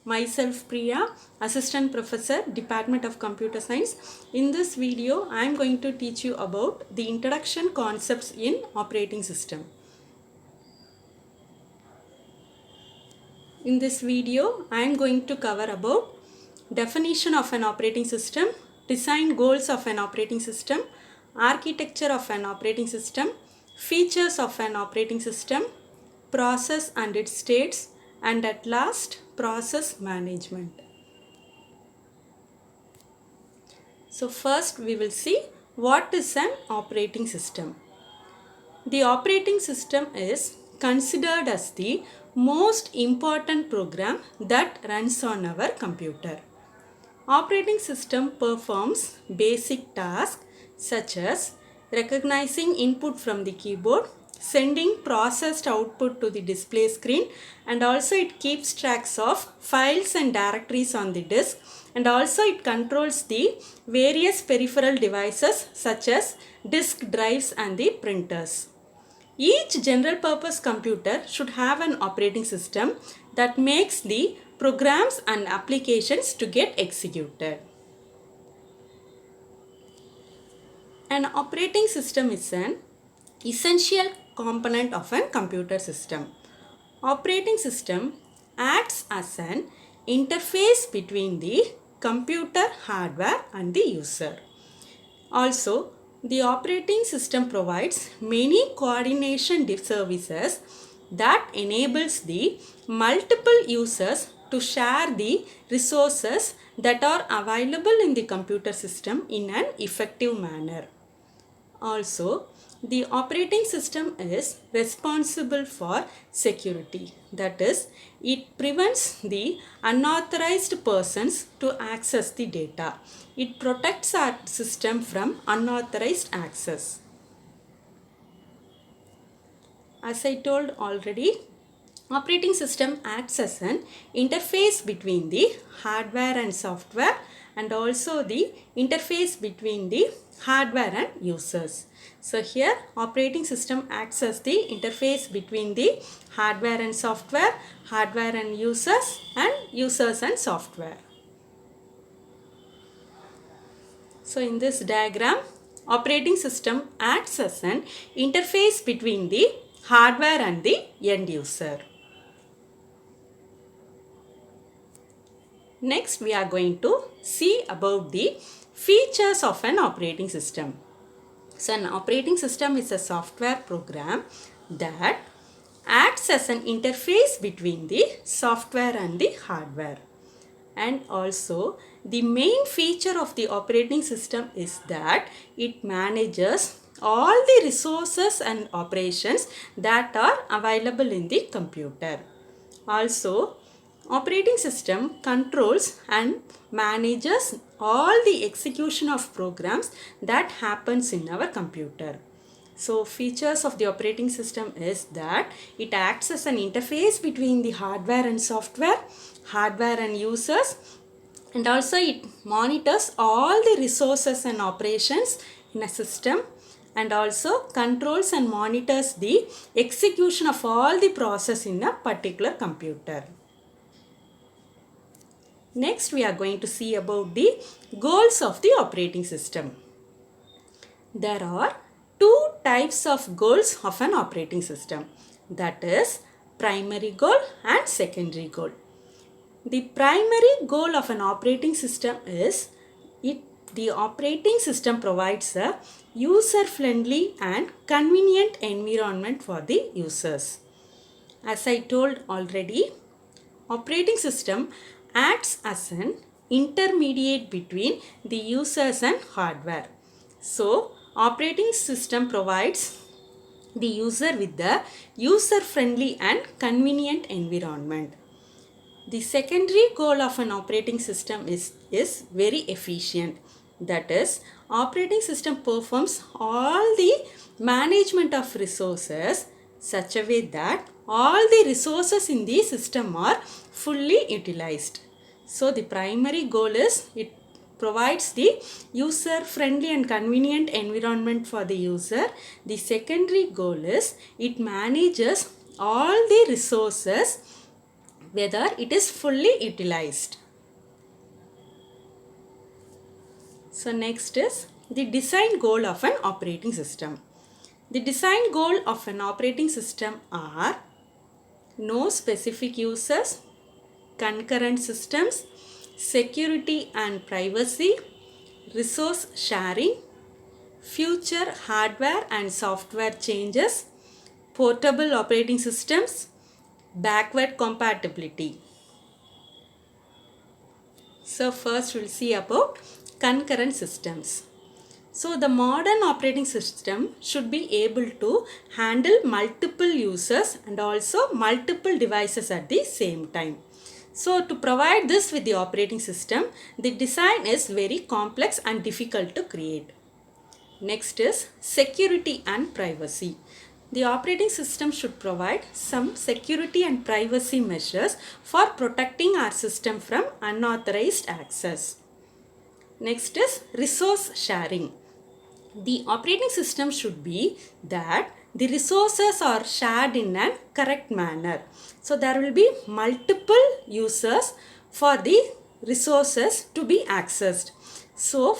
Myself Priya, Assistant Professor, Department of Computer Science. In this video, I am going to teach you about the introduction concepts in operating system. In this video, I am going to cover about definition of an operating system, design goals of an operating system, architecture of an operating system, features of an operating system, process and its states, and at last, process management. So first we will see what is an operating system. The operating system is considered as the most important program that runs on our computer. Operating system performs basic tasks such as recognizing input from the keyboard, sending processed output to the display screen, and also it keeps tracks of files and directories on the disk, and also it controls the various peripheral devices such as disk drives and the printers. Each general purpose computer should have an operating system that makes the programs and applications to get executed. An operating system is an essential component of a computer system. Operating system acts as an interface between the computer hardware and the user. Also, the operating system provides many coordination services that enables the multiple users to share the resources that are available in the computer system in an effective manner. Also, the operating system is responsible for security. That is, it prevents the unauthorized persons to access the data. It protects our system from unauthorized access. As I told already, operating system acts as an interface between the hardware and software, and also the interface between the hardware and users. So here operating system acts as the interface between the hardware and software, hardware and users and software. So in this diagram, operating system acts as an interface between the hardware and the end user. Next, we are going to see about the features of an operating system. So, an operating system is a software program that acts as an interface between the software and the hardware. And also, the main feature of the operating system is that it manages all the resources and operations that are available in the computer. Also, operating system controls and manages all the execution of programs that happens in our computer. So features of the operating system is that it acts as an interface between the hardware and software, hardware and users, and also it monitors all the resources and operations in a system, and also controls and monitors the execution of all the process in a particular computer. Next, we are going to see about the goals of the operating system. There are two types of goals of an operating system, that is primary goal and secondary goal. The primary goal of an operating system is the operating system provides a user-friendly and convenient environment for the users. As I told already, operating system acts as an intermediate between the users and hardware. So, operating system provides the user with the user-friendly and convenient environment. The secondary goal of an operating system is very efficient. That is, operating system performs all the management of resources such a way that all the resources in the system are fully utilized. So the primary goal is it provides the user-friendly and convenient environment for the user. The secondary goal is it manages all the resources whether it is fully utilized. So next is the design goal of an operating system. The design goal of an operating system are no specific users, concurrent systems, security and privacy, resource sharing, future hardware and software changes, portable operating systems, backward compatibility. So first we'll see about concurrent systems. So the modern operating system should be able to handle multiple users and also multiple devices at the same time. So to provide this with the operating system, the design is very complex and difficult to create. Next is security and privacy. The operating system should provide some security and privacy measures for protecting our system from unauthorized access. Next is resource sharing. The operating system should be that the resources are shared in a correct manner. So there will be multiple users for the resources to be accessed. So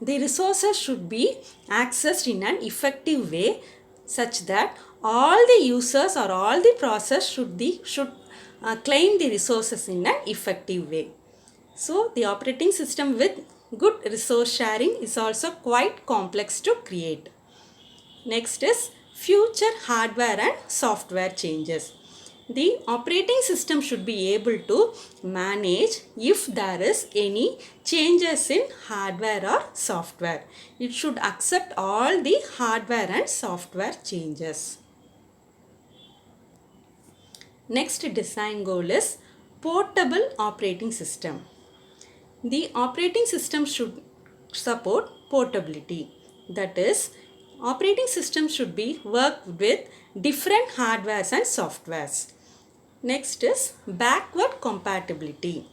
the resources should be accessed in an effective way such that all the users or all the process should claim the resources in an effective way. So the operating system with good resource sharing is also quite complex to create. Next is future hardware and software changes. The operating system should be able to manage if there is any changes in hardware or software. It should accept all the hardware and software changes. Next design goal is portable operating system. The operating system should support portability. That is, operating system should be worked with different hardwares and softwares. Next is backward compatibility.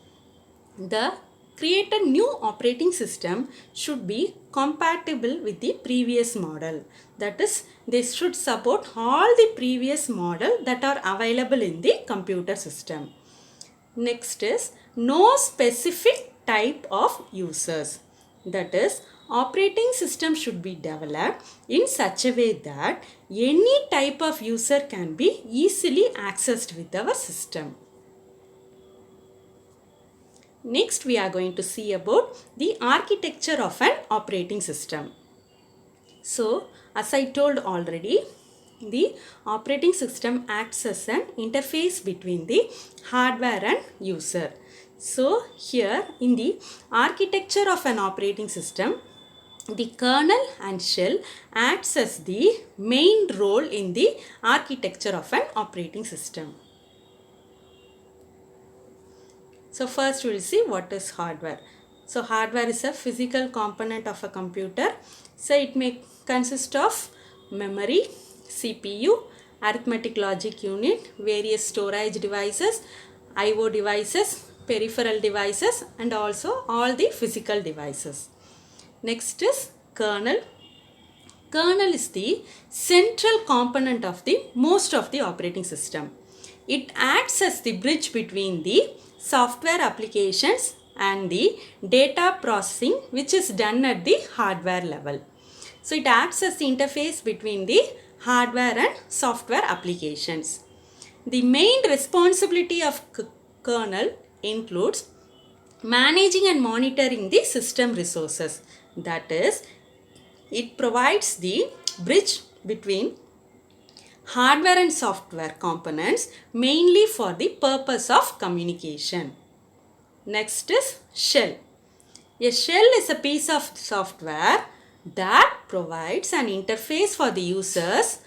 The created new operating system should be compatible with the previous model. That is, they should support all the previous model that are available in the computer system. Next is no specific type of users. That is, operating system should be developed in such a way that any type of user can be easily accessed with our system. Next we are going to see about the architecture of an operating system. So as I told already, the operating system acts as an interface between the hardware and user. So here in the architecture of an operating system, the kernel and shell acts as the main role in the architecture of an operating system. So first we will see what is hardware. So hardware is a physical component of a computer. So it may consist of memory, CPU, arithmetic logic unit, various storage devices, I/O devices, peripheral devices, and also all the physical devices. Next is kernel. Kernel is the central component of the most of the operating system. It acts as the bridge between the software applications and the data processing which is done at the hardware level. So it acts as the interface between the hardware and software applications. The main responsibility of kernel includes managing and monitoring the system resources. That is, it provides the bridge between hardware and software components mainly for the purpose of communication. Next is shell. A shell is a piece of software that provides an interface for the users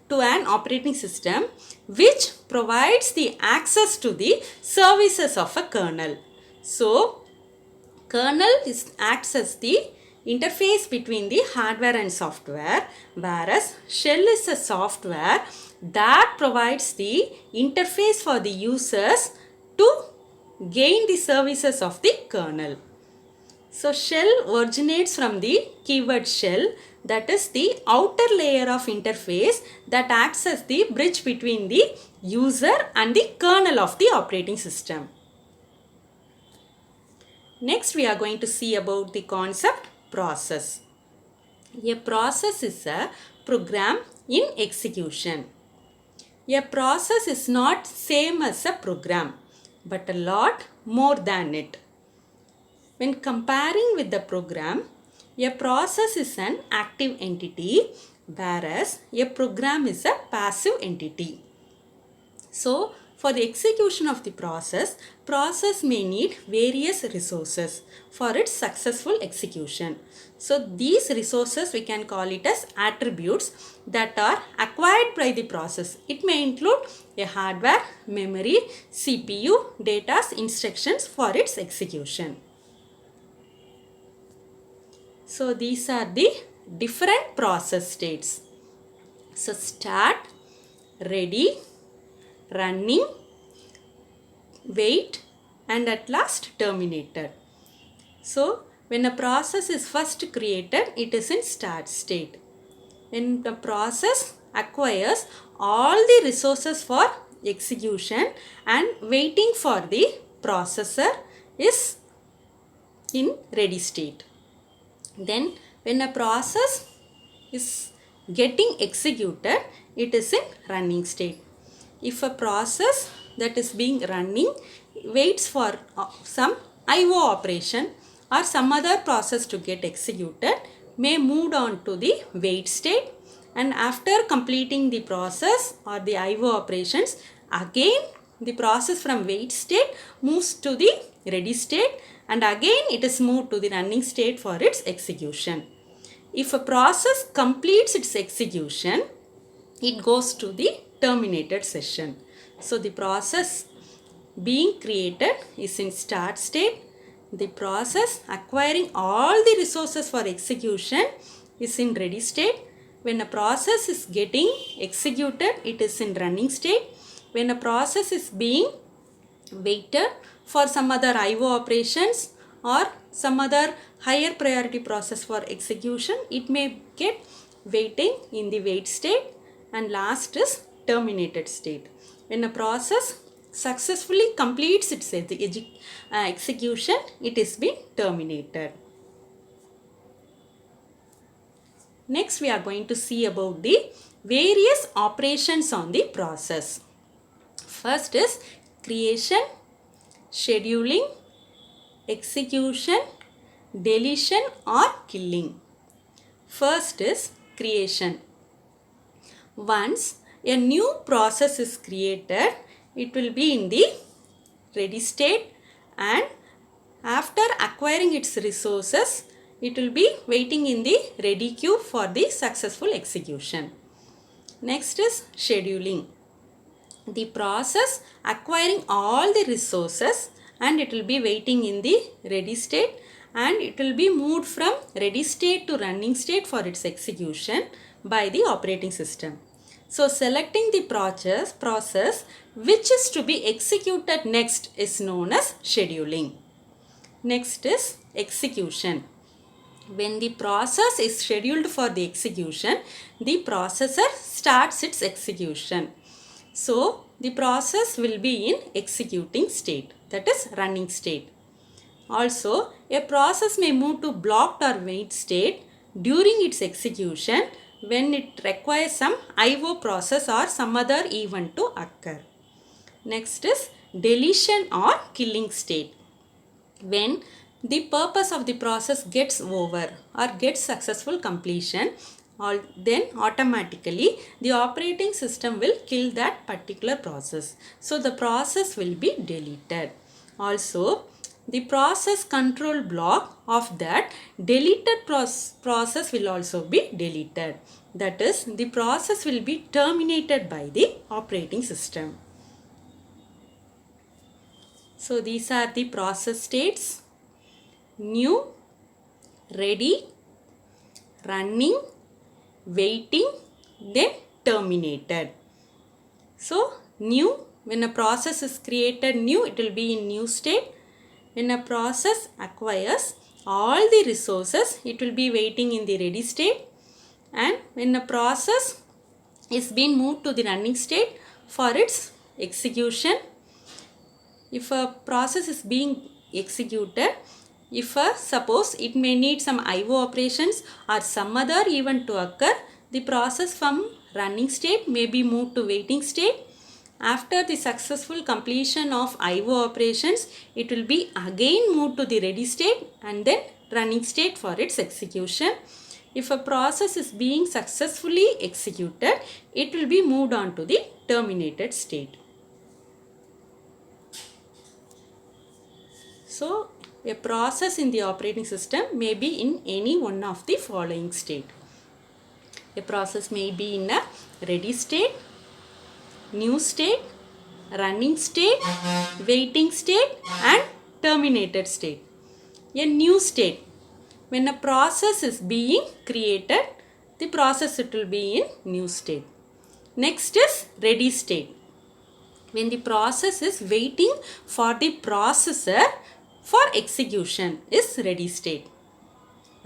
to an operating system which provides the access to the services of a kernel. So, kernel acts as the interface between the hardware and software, whereas shell is a software that provides the interface for the users to gain the services of the kernel. So shell originates from the keyword shell, that is the outer layer of interface that acts as the bridge between the user and the kernel of the operating system. Next we are going to see about the concept process. A process is a program in execution. A process is not same as a program, but a lot more than it. When comparing with the program, a process is an active entity, whereas a program is a passive entity. So, for the execution of the process may need various resources for its successful execution. So, these resources we can call it as attributes that are acquired by the process. It may include a hardware, memory, CPU, data, instructions for its execution. So, these are the different process states. So, start, ready, running, wait, and at last terminated. So, when a process is first created, it is in start state. When the process acquires all the resources for execution and waiting for the processor is in ready state. Then when a process is getting executed, it is in running state. If a process that is being running waits for some IO operation or some other process to get executed, may move on to the wait state, and after completing the process or the IO operations, again the process from wait state moves to the ready state, and again it is moved to the running state for its execution. If a process completes its execution, it goes to the terminated session. So the process being created is in start state. The process acquiring all the resources for execution is in ready state. When a process is getting executed, it is in running state. When a process is being waited for some other IO operations or some other higher priority process for execution, it may get waiting in the wait state, and last is terminated state. When a process successfully completes its execution, it is being terminated. Next we are going to see about the various operations on the process. First is creation, scheduling, execution, deletion or killing. First is creation. Once a new process is created, it will be in the ready state, and after acquiring its resources, it will be waiting in the ready queue for the successful execution. Next is scheduling. The process acquiring all the resources, and it will be waiting in the ready state, and it will be moved from ready state to running state for its execution by the operating system. So selecting the process which is to be executed next is known as scheduling. Next is execution. When the process is scheduled for the execution, the processor starts its execution. So the process will be in executing state, that is running state. Also, a process may move to blocked or wait state during its execution when it requires some IO process or some other event to occur. Next is deletion or killing state. When the purpose of the process gets over or gets successful completion, then automatically the operating system will kill that particular process. So the process will be deleted. Also, the process control block of that deleted process will also be deleted. That is, the process will be terminated by the operating system. So these are the process states: new, ready, running, waiting, then terminated. So new, when a process is created new, it will be in new state. When a process acquires all the resources, it will be waiting in the ready state, and when a process is being moved to the running state for its execution, if a process is being executed, if suppose it may need some IO operations or some other event to occur, the process from running state may be moved to waiting state. After the successful completion of IO operations, it will be again moved to the ready state and then running state for its execution. If a process is being successfully executed, it will be moved on to the terminated state. So, a process in the operating system may be in any one of the following state. A process may be in a ready state, new state, running state, waiting state and terminated state. A new state. When a process is being created, the process it will be in new state. Next is ready state. When the process is waiting for the processor for execution is ready state.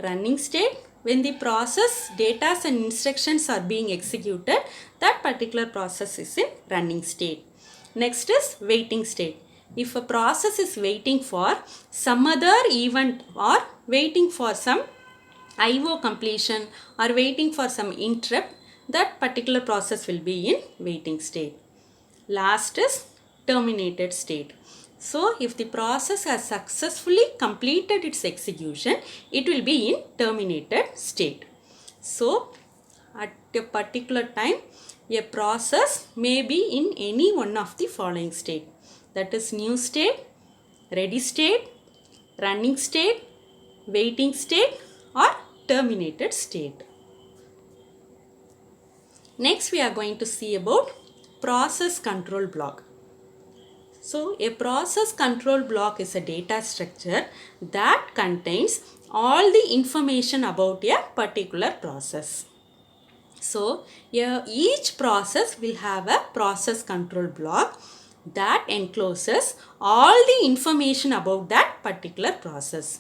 Running state, when the process data and instructions are being executed, that particular process is in running state. Next is waiting state. If a process is waiting for some other event or waiting for some IO completion or waiting for some interrupt, that particular process will be in waiting state. Last is terminated state. So, if the process has successfully completed its execution, it will be in terminated state. So, at a particular time, a process may be in any one of the following state. That is new state, ready state, running state, waiting state or terminated state. Next, we are going to see about process control block. So, a process control block is a data structure that contains all the information about a particular process. So, each process will have a process control block that encloses all the information about that particular process.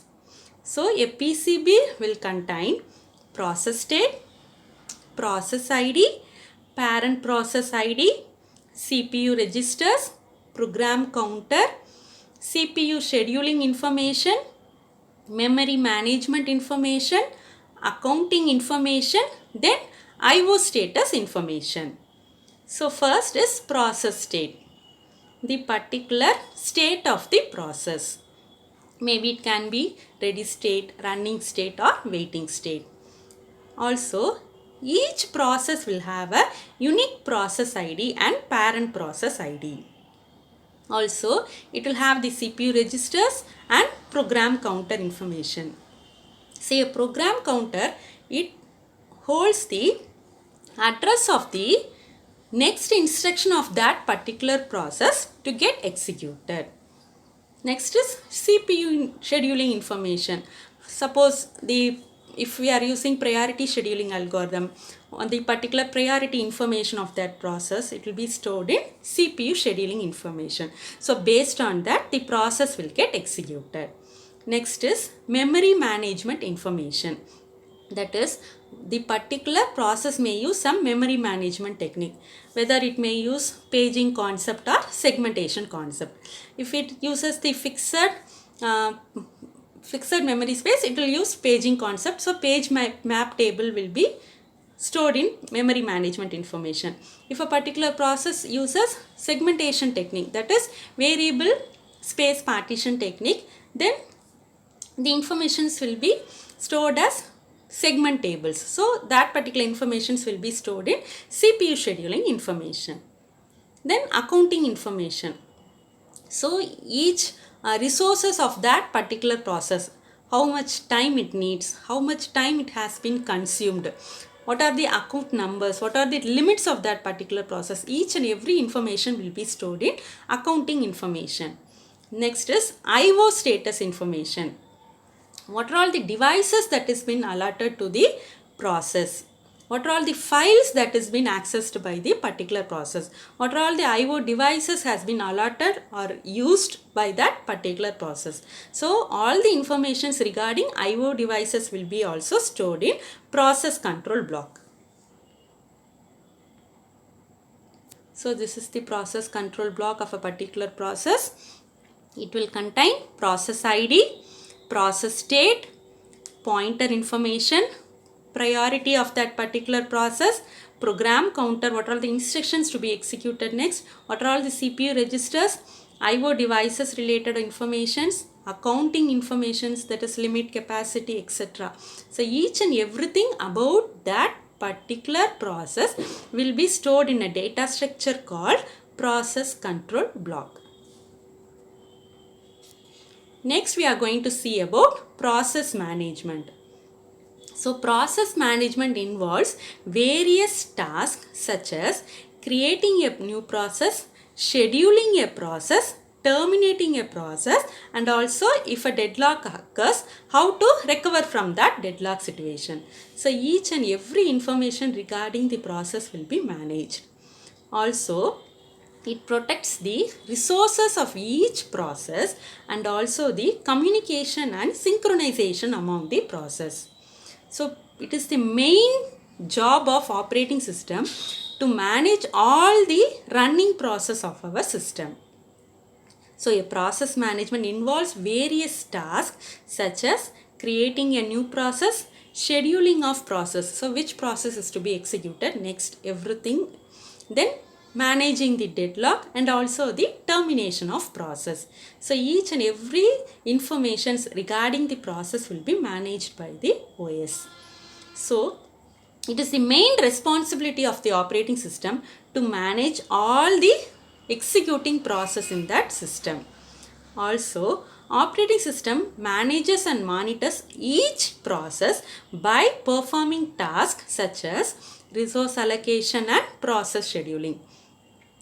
So, a PCB will contain process state, process ID, parent process ID, CPU registers, program counter, CPU scheduling information, memory management information, accounting information, then IO status information. So, first is process state, the particular state of the process. Maybe it can be ready state, running state or waiting state. Also, each process will have a unique process ID and parent process ID. Also, it will have the CPU registers and program counter information. Say a program counter, it holds the address of the next instruction of that particular process to get executed. Next is CPU scheduling information. Suppose if we are using priority scheduling algorithm, on the particular priority information of that process, it will be stored in CPU scheduling information. So, based on that, the process will get executed. Next is memory management information. That is, the particular process may use some memory management technique, whether it may use paging concept or segmentation concept. If it uses the fixed memory space, it will use paging concept. So, page map table will be stored in memory management information. If a particular process uses segmentation technique, that is variable space partition technique, then the informations will be stored as segment tables. So, that particular informations will be stored in CPU scheduling information. Then accounting information. So, each resources of that particular process, how much time it needs, how much time it has been consumed, what are the account numbers, what are the limits of that particular process, each and every information will be stored in accounting information. Next is IO status information. What are all the devices that has been allotted to the process? What are all the files that has been accessed by the particular process? What are all the IO devices has been allotted or used by that particular process? So all the informations regarding IO devices will be also stored in process control block. So this is the process control block of a particular process. It will contain process ID, process state, pointer information, priority of that particular process, program counter, what are the instructions to be executed next, what are all the CPU registers, IO devices related informations, accounting informations, that is limit, capacity, etc. So each and everything about that particular process will be stored in a data structure called process control block. Next we are going to see about process management. So process management involves various tasks such as creating a new process, scheduling a process, terminating a process, and also if a deadlock occurs, how to recover from that deadlock situation. So each and every information regarding the process will be managed. Also, it protects the resources of each process and also the communication and synchronization among the process. So it is the main job of operating system to manage all the running process of our system. So a process management involves various tasks such as creating a new process, scheduling of process. So which process is to be executed next, everything. Then managing the deadlock and also the termination of process. So each and every information regarding the process will be managed by the OS. So it is the main responsibility of the operating system to manage all the executing process in that system. Also, operating system manages and monitors each process by performing tasks such as resource allocation and process scheduling.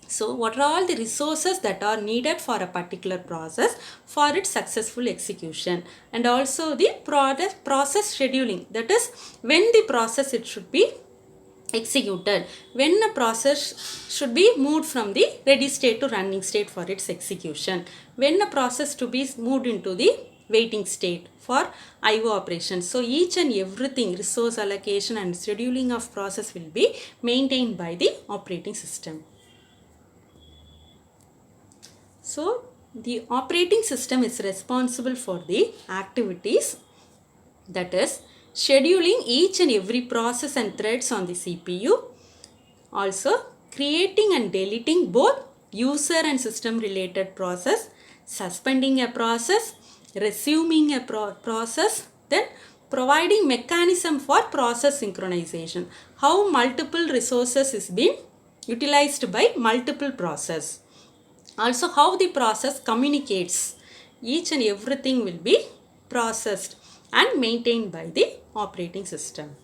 So what are all the resources that are needed for a particular process for its successful execution, and also the process scheduling, that is when the process it should be executed, when a process should be moved from the ready state to running state for its execution, when a process to be moved into the waiting state for IO operations. So each and everything, resource allocation and scheduling of process will be maintained by the operating system. So the operating system is responsible for the activities, that is scheduling each and every process and threads on the CPU, also creating and deleting both user and system related process, suspending a process, resuming a process, then providing mechanism for process synchronization, how multiple resources is being utilized by multiple process. Also how the process communicates, each and everything will be processed and maintained by the operating system.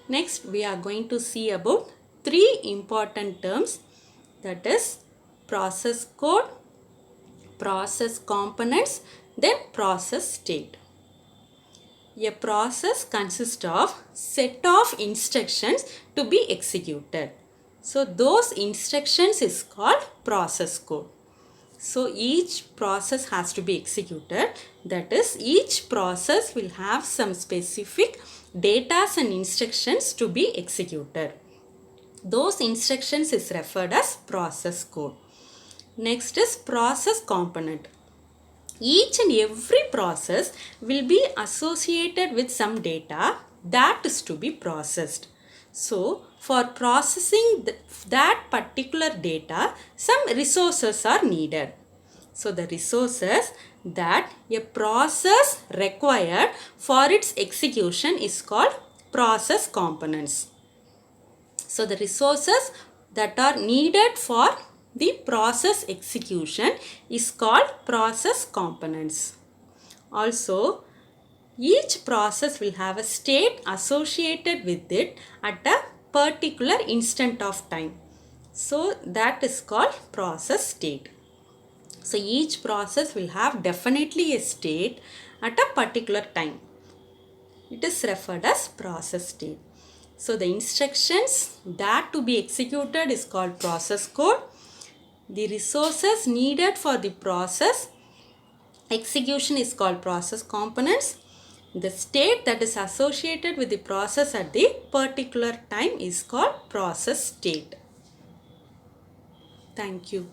Next we are going to see about three important terms, that is process code, process components, then process state. A process consists of set of instructions to be executed. So those instructions is called process code. So each process has to be executed, that is each process will have some specific data and instructions to be executed. Those instructions is referred as process code. Next is process component. Each and every process will be associated with some data that is to be processed. So for processing that particular data, some resources are needed. So the resources that a process required for its execution is called process components. So the resources that are needed for the process execution is called process components. Also, each process will have a state associated with it at a particular instant of time. So that is called process state. So each process will have definitely a state at a particular time. It is referred as process state. So the instructions that to be executed is called process code. The resources needed for the process execution is called process components. The state that is associated with the process at the particular time is called process state. Thank you.